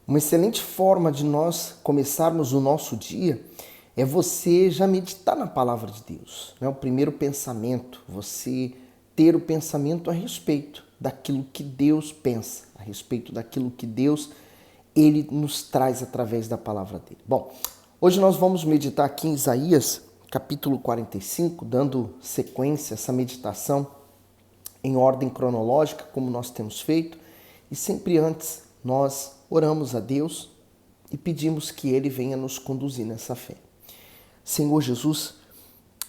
Uma excelente forma de nós começarmos o nosso dia é você já meditar na palavra de Deus. O primeiro pensamento, você ter o pensamento a respeito daquilo que Deus pensa, a respeito daquilo que Deus ele nos traz através da palavra dele. Bom, hoje nós vamos meditar aqui em Isaías, capítulo 45, dando sequência a essa meditação em ordem cronológica, como nós temos feito, e sempre antes nós oramos a Deus e pedimos que Ele venha nos conduzir nessa fé. Senhor Jesus,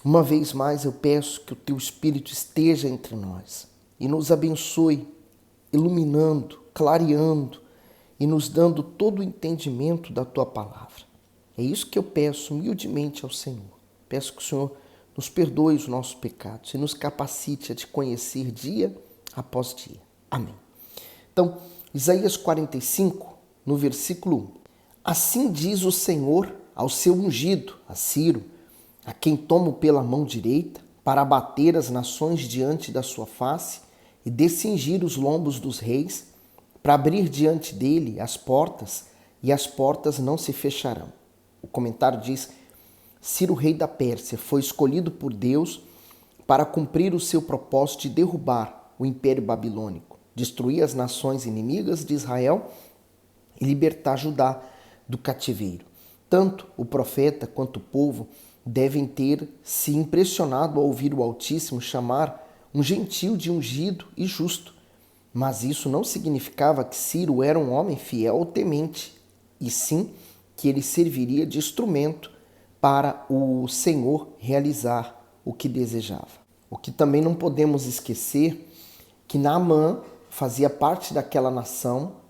uma vez mais eu peço que o Teu Espírito esteja entre nós e nos abençoe, iluminando, clareando e nos dando todo o entendimento da Tua palavra. É isso que eu peço humildemente ao Senhor. Peço que o Senhor nos perdoe os nossos pecados e nos capacite a Te conhecer dia após dia. Amém. Então, Isaías 45, no versículo 1. Assim diz o Senhor ao seu ungido, a Ciro, a quem tomo pela mão direita, para abater as nações diante da sua face e descingir os lombos dos reis, para abrir diante dele as portas, e as portas não se fecharão. O comentário diz: Ciro, rei da Pérsia, foi escolhido por Deus para cumprir o seu propósito de derrubar o império babilônico, destruir as nações inimigas de Israel e libertar Judá do cativeiro. Tanto o profeta quanto o povo devem ter se impressionado ao ouvir o Altíssimo chamar um gentio de ungido e justo. Mas isso não significava que Ciro era um homem fiel ou temente, e sim que ele serviria de instrumento para o Senhor realizar o que desejava. O que também não podemos esquecer que Naamã fazia parte daquela nação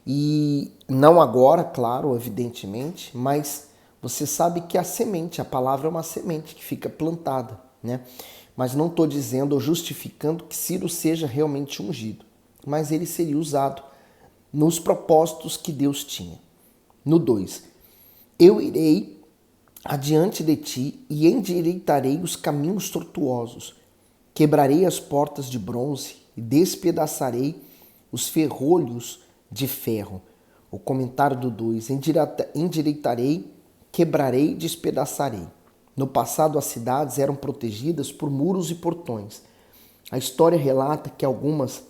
e não agora, claro, evidentemente, mas você sabe que a semente, a palavra é uma semente que fica plantada, né? Mas não estou dizendo ou justificando que Ciro seja realmente ungido, mas ele seria usado nos propósitos que Deus tinha. No 2, eu irei adiante de ti e endireitarei os caminhos tortuosos, quebrarei as portas de bronze e despedaçarei os ferrolhos de ferro. O comentário do 2, endireitarei, quebrarei e despedaçarei. No passado, as cidades eram protegidas por muros e portões. A história relata que algumas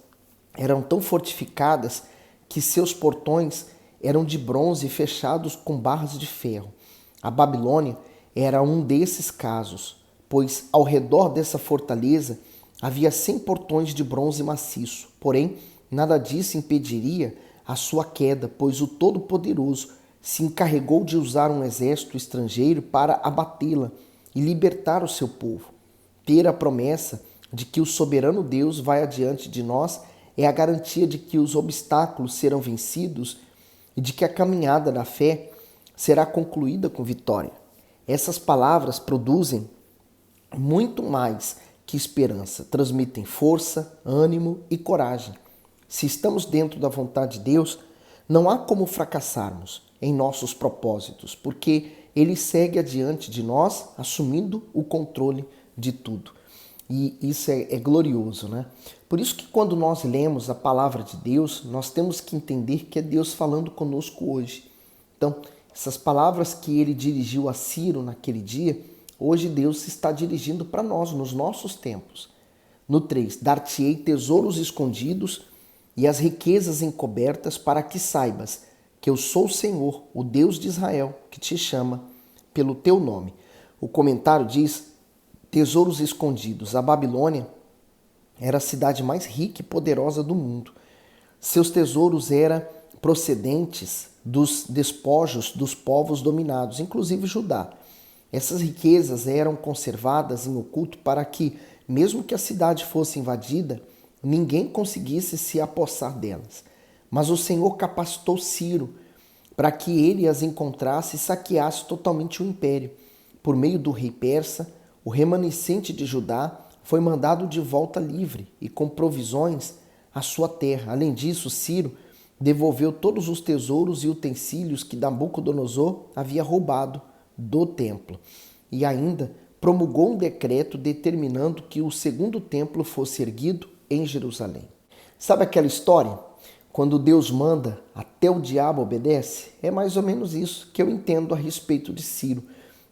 eram tão fortificadas que seus portões eram de bronze fechados com barras de ferro. A Babilônia era um desses casos, pois ao redor dessa fortaleza havia 100 portões de bronze maciço. Porém, nada disso impediria a sua queda, pois o Todo-Poderoso se encarregou de usar um exército estrangeiro para abatê-la e libertar o seu povo. Ter a promessa de que o soberano Deus vai adiante de nós é a garantia de que os obstáculos serão vencidos e de que a caminhada da fé será concluída com vitória. Essas palavras produzem muito mais que esperança, transmitem força, ânimo e coragem. Se estamos dentro da vontade de Deus, não há como fracassarmos em nossos propósitos, porque Ele segue adiante de nós, assumindo o controle de tudo. E isso é glorioso, né? Por isso que quando nós lemos a palavra de Deus, nós temos que entender que é Deus falando conosco hoje. Então, essas palavras que Ele dirigiu a Ciro naquele dia, hoje Deus está dirigindo para nós, nos nossos tempos. No 3, dar-te-ei tesouros escondidos e as riquezas encobertas, para que saibas que eu sou o Senhor, o Deus de Israel, que te chama pelo teu nome. O comentário diz: tesouros escondidos. A Babilônia era a cidade mais rica e poderosa do mundo. Seus tesouros eram procedentes dos despojos dos povos dominados, inclusive Judá. Essas riquezas eram conservadas em oculto para que, mesmo que a cidade fosse invadida, ninguém conseguisse se apossar delas. Mas o Senhor capacitou Ciro para que ele as encontrasse e saqueasse totalmente o império. Por meio do rei persa, o remanescente de Judá foi mandado de volta livre e com provisões à sua terra. Além disso, Ciro devolveu todos os tesouros e utensílios que Nabucodonosor havia roubado do templo. E ainda promulgou um decreto determinando que o segundo templo fosse erguido em Jerusalém. Sabe aquela história? quando Deus manda, até o diabo obedece? É mais ou menos isso que eu entendo a respeito de Ciro,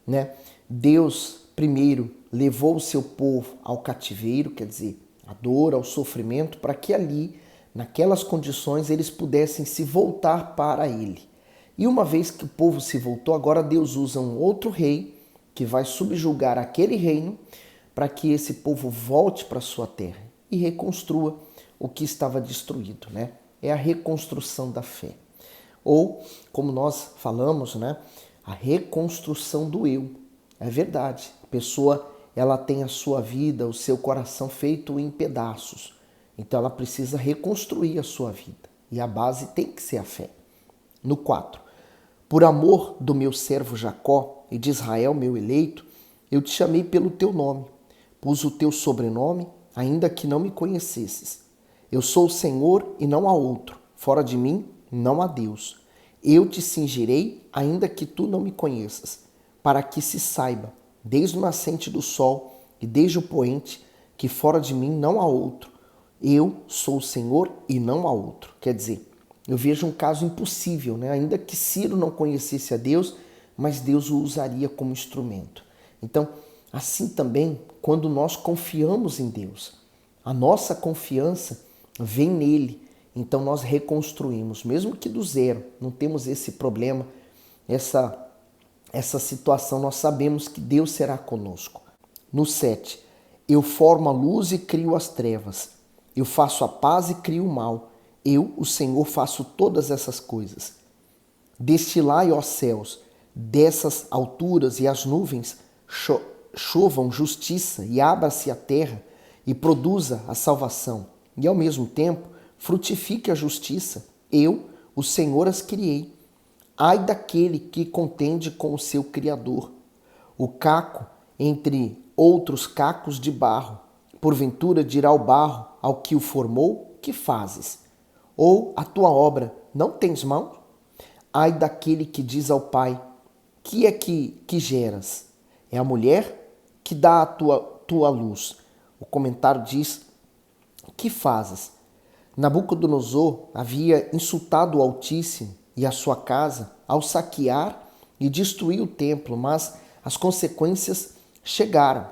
né? Deus primeiro levou o seu povo ao cativeiro, quer dizer, à dor, ao sofrimento, para que ali, naquelas condições, eles pudessem se voltar para ele. E uma vez que o povo se voltou, agora Deus usa um outro rei que vai subjugar aquele reino para que esse povo volte para sua terra e reconstrua o que estava destruído, né? É a reconstrução da fé. Ou, como nós falamos, né? A reconstrução do eu. É verdade. A pessoa, ela tem a sua vida, o seu coração feito em pedaços. Então ela precisa reconstruir a sua vida. E a base tem que ser a fé. No 4. Por amor do meu servo Jacó e de Israel, meu eleito, eu te chamei pelo teu nome. Pus o teu sobrenome, ainda que não me conhecesses. Eu sou o Senhor e não há outro. Fora de mim, não há Deus. Eu te cingirei, ainda que tu não me conheças, para que se saiba, desde o nascente do sol e desde o poente, que fora de mim não há outro. Eu sou o Senhor e não há outro. Quer dizer, eu vejo um caso impossível, né? Ainda que Ciro não conhecesse a Deus, mas Deus o usaria como instrumento. Então, assim também, quando nós confiamos em Deus, a nossa confiança vem nele, então nós reconstruímos, mesmo que do zero, não temos esse problema, essa situação, nós sabemos que Deus será conosco. No 7, eu formo a luz e crio as trevas, eu faço a paz e crio o mal, eu, o Senhor, faço todas essas coisas. Destilai, ó céus, dessas alturas e as nuvens chovam justiça e abra-se a terra e produza a salvação. E ao mesmo tempo frutifique a justiça. Eu, o Senhor, as criei. Ai daquele que contende com o seu Criador. O caco entre outros cacos de barro. Porventura dirá o barro ao que o formou, que fazes? Ou a tua obra não tens mão? Ai daquele que diz ao pai, que é que geras? É a mulher que dá a tua luz. O comentário diz, que fazes? Nabucodonosor havia insultado o Altíssimo e a sua casa ao saquear e destruir o templo, mas as consequências chegaram.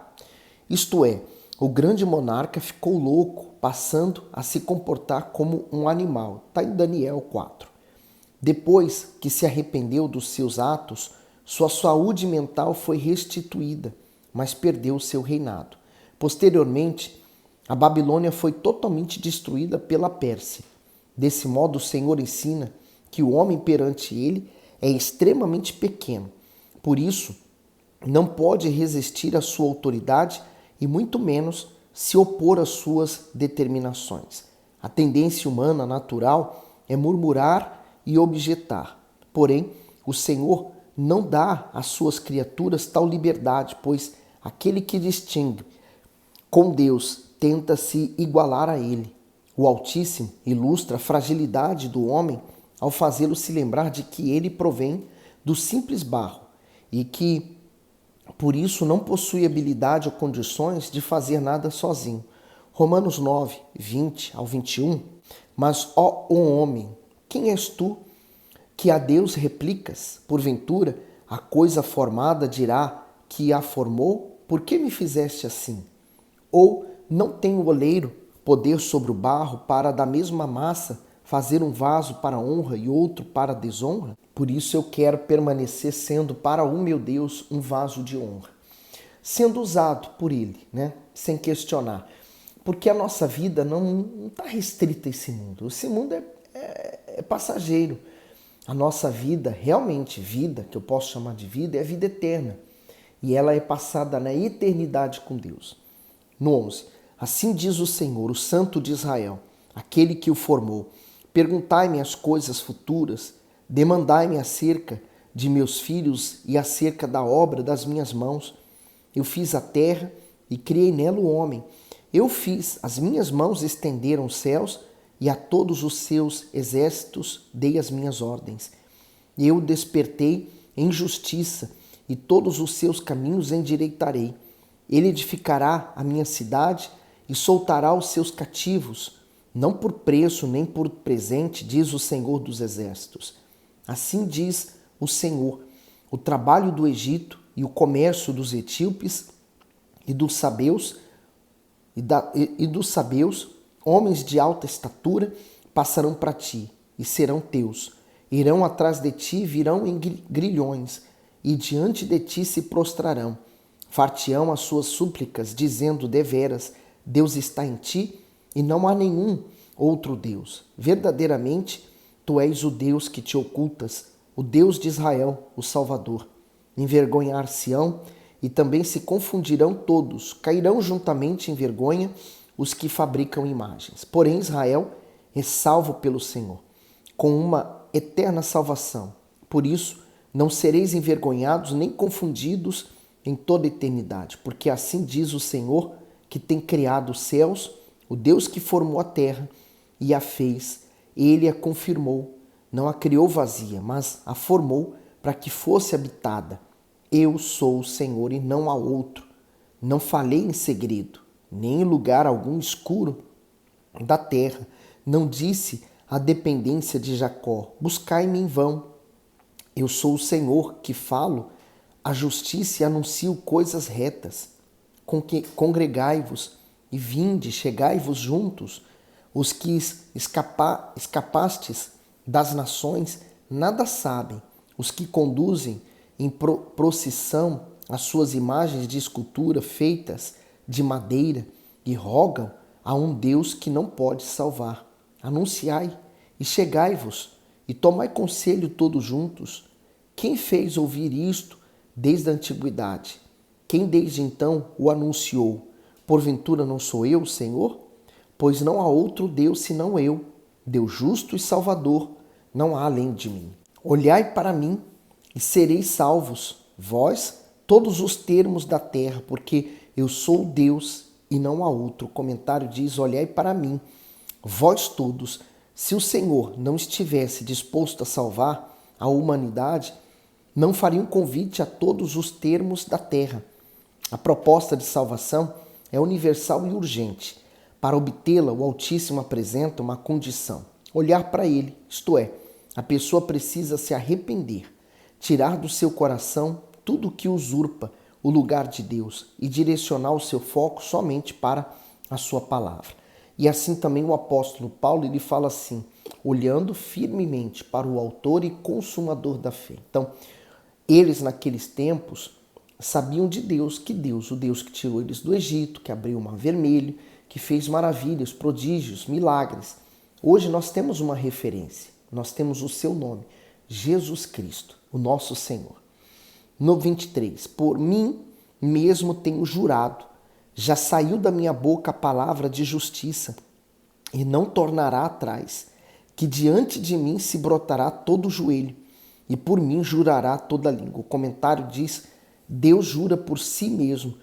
Isto é, o grande monarca ficou louco, passando a se comportar como um animal. Está em Daniel 4. Depois que se arrependeu dos seus atos, sua saúde mental foi restituída, mas perdeu o seu reinado. Posteriormente, a Babilônia foi totalmente destruída pela Pérsia. Desse modo, o Senhor ensina que o homem perante ele é extremamente pequeno. Por isso, não pode resistir à sua autoridade e muito menos se opor às suas determinações. A tendência humana natural é murmurar e objetar. Porém, o Senhor não dá às suas criaturas tal liberdade, pois aquele que distingue com Deus tenta se igualar a ele. O Altíssimo ilustra a fragilidade do homem ao fazê-lo se lembrar de que ele provém do simples barro e que, por isso, não possui habilidade ou condições de fazer nada sozinho. Romanos 9, 20 ao 21. Mas, ó homem, quem és tu que a Deus replicas? Porventura, a coisa formada dirá que a formou? Por que me fizeste assim? Ou não tem o oleiro poder sobre o barro para da mesma massa fazer um vaso para honra e outro para desonra? Por isso eu quero permanecer sendo para o meu Deus um vaso de honra, sendo usado por ele, né? Sem questionar. Porque a nossa vida não está restrita a esse mundo. Esse mundo é passageiro. A nossa vida, realmente vida, que eu posso chamar de vida, é a vida eterna. E ela é passada na eternidade com Deus. No 11. Assim diz o Senhor, o Santo de Israel, aquele que o formou. Perguntai-me as coisas futuras, demandai-me acerca de meus filhos e acerca da obra das minhas mãos. Eu fiz a terra e criei nela o homem. Eu fiz, as minhas mãos estenderam os céus e a todos os seus exércitos dei as minhas ordens. Eu despertei em justiça e todos os seus caminhos endireitarei. Ele edificará a minha cidade e soltará os seus cativos não por preço nem por presente, diz o Senhor dos Exércitos. Assim diz o Senhor: o trabalho do Egito e o comércio dos etíopes e dos sabeus, homens de alta estatura, passarão para ti e serão teus. Irão atrás de ti, virão em grilhões, e diante de ti se prostrarão. Far-te-ão as suas súplicas, dizendo: deveras, Deus está em ti, e não há nenhum outro Deus. Verdadeiramente, tu és o Deus que te ocultas, o Deus de Israel, o Salvador. Envergonhar-se-ão, e também se confundirão todos, cairão juntamente em vergonha os que fabricam imagens. Porém, Israel é salvo pelo Senhor, com uma eterna salvação. Por isso, não sereis envergonhados nem confundidos em toda eternidade, porque assim diz o Senhor, que tem criado os céus, o Deus que formou a terra e a fez. Ele a confirmou, não a criou vazia, mas a formou para que fosse habitada. Eu sou o Senhor e não há outro. Não falei em segredo, nem em lugar algum escuro da terra. Não disse à dependência de Jacó: buscai-me em vão. Eu sou o Senhor que falo a justiça e anuncio coisas retas. Congregai-vos e vinde, chegai-vos juntos. Os que escapastes das nações nada sabem. Os que conduzem em procissão as suas imagens de escultura feitas de madeira e rogam a um Deus que não pode salvar. Anunciai e chegai-vos e tomai conselho todos juntos. Quem fez ouvir isto desde a antiguidade? Quem desde então o anunciou? Porventura não sou eu, Senhor? Pois não há outro Deus senão eu, Deus justo e salvador, não há além de mim. Olhai para mim e sereis salvos, vós, todos os termos da terra, porque eu sou Deus e não há outro. O comentário diz: olhai para mim, vós todos. Se o Senhor não estivesse disposto a salvar a humanidade, não faria um convite a todos os termos da terra. A proposta de salvação é universal e urgente. Para obtê-la, o Altíssimo apresenta uma condição: olhar para Ele, isto é, a pessoa precisa se arrepender, tirar do seu coração tudo o que usurpa o lugar de Deus e direcionar o seu foco somente para a sua palavra. E assim também o apóstolo Paulo, ele fala assim: olhando firmemente para o autor e consumador da fé. Então, eles naqueles tempos sabiam de Deus, que Deus, o Deus que tirou eles do Egito, que abriu o Mar Vermelho, que fez maravilhas, prodígios, milagres. Hoje nós temos uma referência, nós temos o seu nome, Jesus Cristo, o nosso Senhor. No 23, por mim mesmo tenho jurado, já saiu da minha boca a palavra de justiça e não tornará atrás, que diante de mim se brotará todo o joelho e por mim jurará toda a língua. O comentário diz: Deus jura por si mesmo,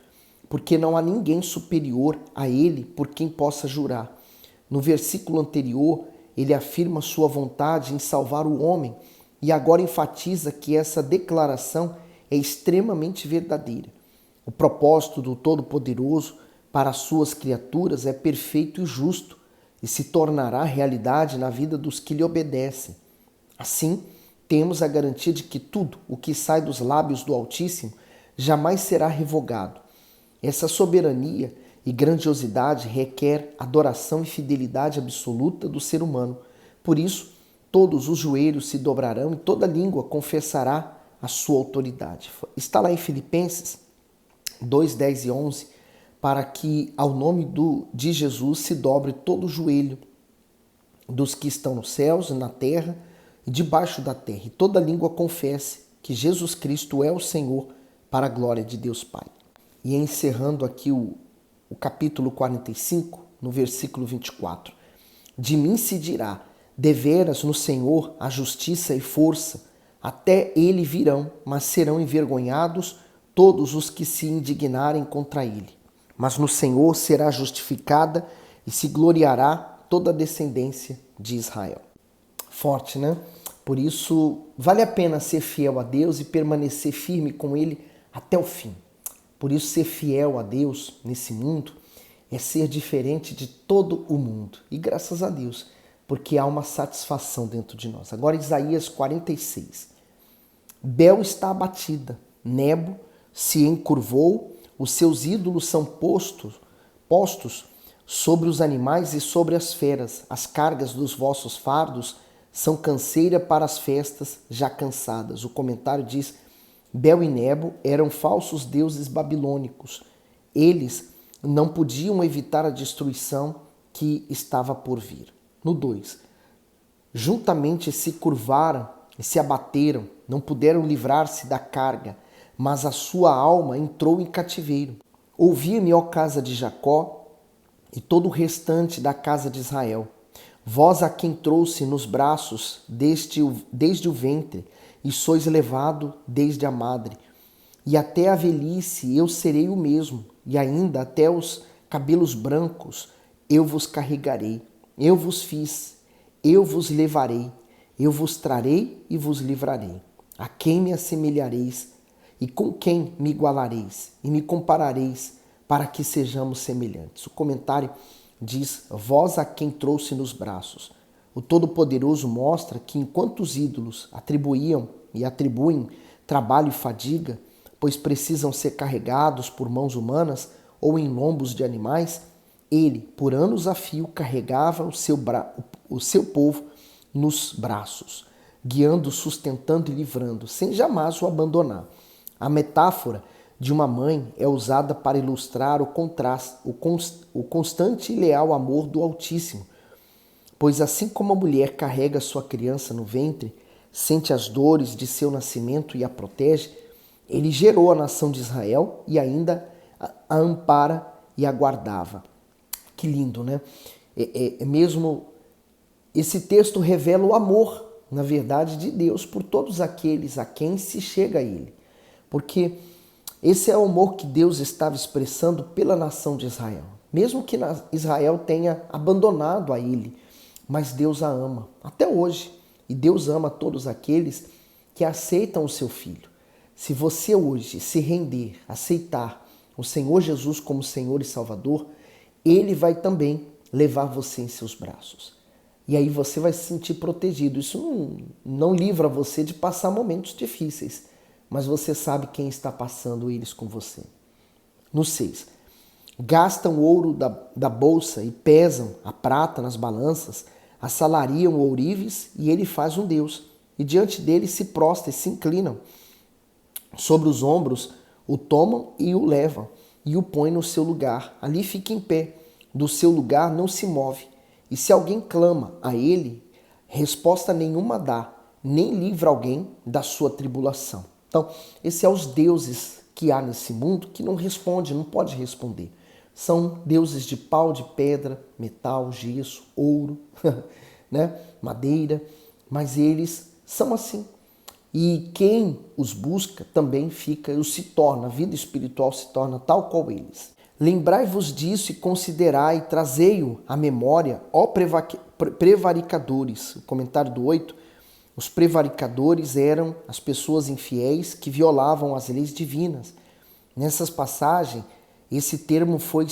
porque não há ninguém superior a ele por quem possa jurar. No versículo anterior, ele afirma sua vontade em salvar o homem e agora enfatiza que essa declaração é extremamente verdadeira. O propósito do Todo-Poderoso para as suas criaturas é perfeito e justo e se tornará realidade na vida dos que lhe obedecem. Assim, temos a garantia de que tudo o que sai dos lábios do Altíssimo jamais será revogado. Essa soberania e grandiosidade requer adoração e fidelidade absoluta do ser humano. Por isso, todos os joelhos se dobrarão e toda língua confessará a sua autoridade. Está lá em Filipenses 2, 10 e 11, para que ao nome de Jesus se dobre todo o joelho dos que estão nos céus, na terra e debaixo da terra, e toda língua confesse que Jesus Cristo é o Senhor, para a glória de Deus Pai. E encerrando aqui o capítulo 45, no versículo 24. De mim se dirá: deveras no Senhor a justiça e força, até ele virão, mas serão envergonhados todos os que se indignarem contra ele. Mas no Senhor será justificada e se gloriará toda a descendência de Israel. Forte, né? Por isso, vale a pena ser fiel a Deus e permanecer firme com Ele até o fim. Por isso, ser fiel a Deus nesse mundo é ser diferente de todo o mundo. E graças a Deus, porque há uma satisfação dentro de nós. Agora Isaías 46. Bel está abatida, Nebo se encurvou, os seus ídolos são postos sobre os animais e sobre as feras. As cargas dos vossos fardos são canseira para as festas já cansadas. O comentário diz: Bel e Nebo eram falsos deuses babilônicos. Eles não podiam evitar a destruição que estava por vir. No 2. Juntamente se curvaram e se abateram, não puderam livrar-se da carga, mas a sua alma entrou em cativeiro. Ouvi-me, ó casa de Jacó, e todo o restante da casa de Israel. Vós a quem trouxe nos braços desde o ventre, e sois levado desde a madre. E até a velhice eu serei o mesmo, e ainda até os cabelos brancos eu vos carregarei. Eu vos fiz, eu vos levarei, eu vos trarei e vos livrarei. A quem me assemelhareis e com quem me igualareis e me comparareis para que sejamos semelhantes? O comentário diz: vós a quem trouxe nos braços. O Todo-Poderoso mostra que enquanto os ídolos atribuíam e atribuem trabalho e fadiga, pois precisam ser carregados por mãos humanas ou em lombos de animais, ele, por anos a fio, carregava o seu povo nos braços, guiando, sustentando e livrando, sem jamais o abandonar. A metáfora de uma mãe é usada para ilustrar o constante e leal amor do Altíssimo, pois assim como a mulher carrega sua criança no ventre, sente as dores de seu nascimento e a protege, ele gerou a nação de Israel e ainda a ampara e a guardava. Que lindo, né? Mesmo esse texto revela o amor, na verdade, de Deus por todos aqueles a quem se chega a ele. Porque esse é o amor que Deus estava expressando pela nação de Israel. Mesmo que Israel tenha abandonado a ele, mas Deus a ama até hoje. E Deus ama todos aqueles que aceitam o seu Filho. Se você hoje se render, aceitar o Senhor Jesus como Senhor e Salvador, Ele vai também levar você em seus braços. E aí você vai se sentir protegido. Isso não livra você de passar momentos difíceis, mas você sabe quem está passando eles com você. No 6. Gastam o ouro da bolsa e pesam a prata nas balanças, assalariam o ourives e ele faz um Deus. E diante dele se prostam e se inclinam. Sobre os ombros o tomam e o levam e o põem no seu lugar. Ali fica em pé, do seu lugar não se move. E se alguém clama a ele, resposta nenhuma dá, nem livra alguém da sua tribulação. Então, esses são os deuses que há nesse mundo que não responde, não pode responder. São deuses de pau, de pedra, metal, gesso, ouro, né? Madeira, mas eles são assim. E quem os busca também fica, ou se torna, a vida espiritual se torna tal qual eles. Lembrai-vos disso e considerai, trazei-o à memória, ó prevaricadores. O comentário do 8, os prevaricadores eram as pessoas infiéis que violavam as leis divinas. Nessas passagens, esse termo foi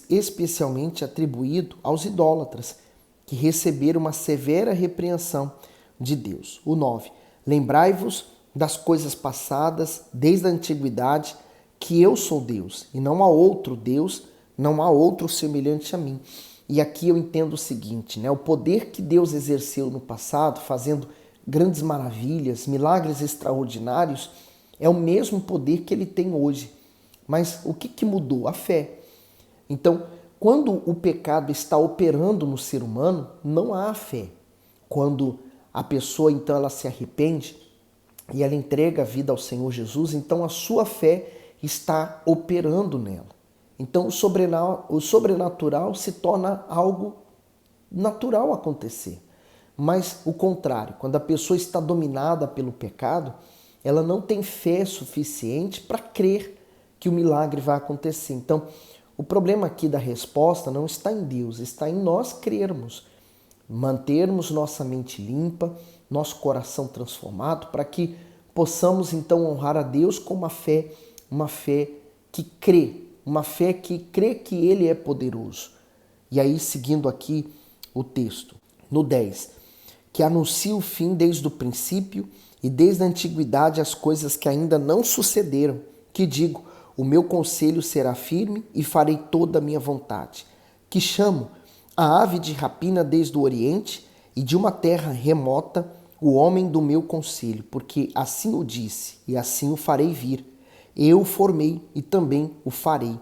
especialmente atribuído aos idólatras, que receberam uma severa repreensão de Deus. O 9. Lembrai-vos das coisas passadas desde a antiguidade, que eu sou Deus, e não há outro Deus, não há outro semelhante a mim. E aqui eu entendo o seguinte, né? O poder que Deus exerceu no passado, fazendo grandes maravilhas, milagres extraordinários, é o mesmo poder que ele tem hoje. Mas o que mudou? A fé. Então, quando o pecado está operando no ser humano, não há fé. Quando a pessoa, então, ela se arrepende e ela entrega a vida ao Senhor Jesus, então a sua fé está operando nela. Então, o sobrenatural se torna algo natural acontecer. Mas o contrário, quando a pessoa está dominada pelo pecado, ela não tem fé suficiente para crer que o milagre vai acontecer. Então, o problema aqui da resposta não está em Deus, está em nós crermos, mantermos nossa mente limpa, nosso coração transformado, para que possamos então honrar a Deus com uma fé que crê uma fé que crê que Ele é poderoso. E aí, seguindo aqui o texto, no 10, que anuncia o fim desde o princípio e desde a antiguidade as coisas que ainda não sucederam, que digo, o meu conselho será firme e farei toda a minha vontade, que chamo a ave de rapina desde o oriente e de uma terra remota o homem do meu conselho, porque assim o disse e assim o farei vir. Eu o formei e também o farei.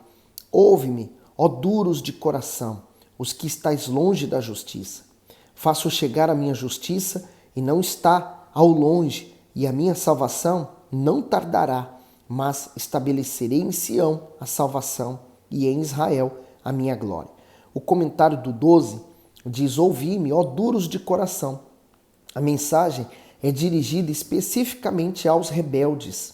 Ouve-me, ó duros de coração, os que estáis longe da justiça. Faço chegar a minha justiça e não está ao longe, e a minha salvação não tardará, mas estabelecerei em Sião a salvação e em Israel a minha glória. O comentário do 12 diz: ouvi-me, ó duros de coração. A mensagem é dirigida especificamente aos rebeldes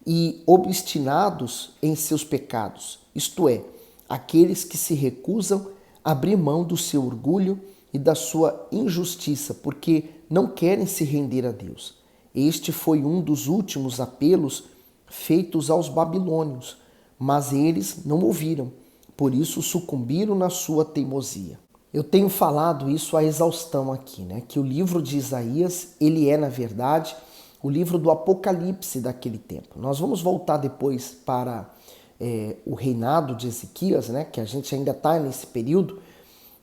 e obstinados em seus pecados, isto é, aqueles que se recusam a abrir mão do seu orgulho e da sua injustiça, porque não querem se render a Deus. Este foi um dos últimos apelos feitos aos babilônios, mas eles não ouviram, por isso sucumbiram na sua teimosia. Eu tenho falado isso à exaustão aqui, né? Que o livro de Isaías, ele é, na verdade, o livro do Apocalipse daquele tempo. Nós vamos voltar depois para o reinado de Ezequias, né? Que a gente ainda está nesse período,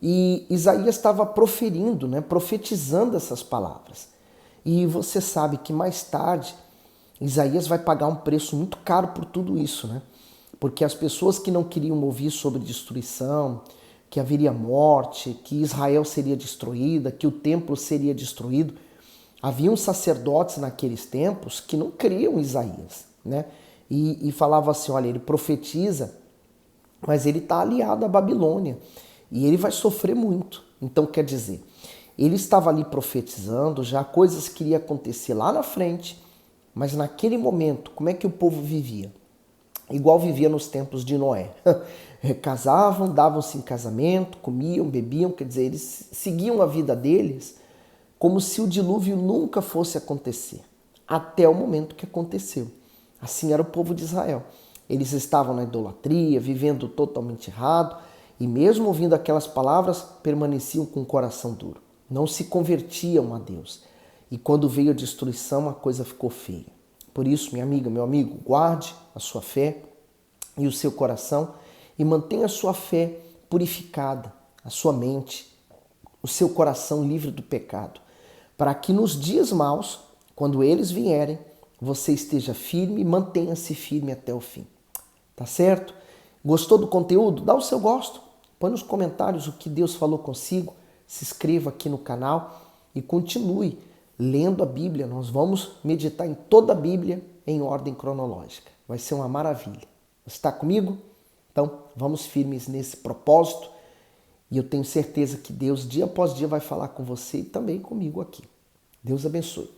e Isaías estava proferindo, né? Profetizando essas palavras. E você sabe que mais tarde Isaías vai pagar um preço muito caro por tudo isso, né? Porque as pessoas que não queriam ouvir sobre destruição, que haveria morte, que Israel seria destruída, que o templo seria destruído, haviam sacerdotes naqueles tempos que não criam em Isaías, né? E falavam assim, olha, ele profetiza, mas ele está aliado à Babilônia e ele vai sofrer muito. Então, quer dizer, ele estava ali profetizando já coisas que iriam acontecer lá na frente, mas naquele momento, como é que o povo vivia? Igual vivia nos tempos de Noé. Casavam, davam-se em casamento, comiam, bebiam, quer dizer, eles seguiam a vida deles como se o dilúvio nunca fosse acontecer, até o momento que aconteceu. Assim era o povo de Israel. Eles estavam na idolatria, vivendo totalmente errado, e mesmo ouvindo aquelas palavras, permaneciam com o coração duro. Não se convertiam a Deus. E quando veio a destruição, a coisa ficou feia. Por isso, minha amiga, meu amigo, guarde a sua fé e o seu coração e mantenha a sua fé purificada, a sua mente, o seu coração livre do pecado, para que nos dias maus, quando eles vierem, você esteja firme e mantenha-se firme até o fim. Tá certo? Gostou do conteúdo? Dá o seu gosto. Põe nos comentários o que Deus falou consigo. Se inscreva aqui no canal e continue lendo a Bíblia. Nós vamos meditar em toda a Bíblia em ordem cronológica. Vai ser uma maravilha. Você está comigo? Então, vamos firmes nesse propósito. E eu tenho certeza que Deus, dia após dia, vai falar com você e também comigo aqui. Deus abençoe.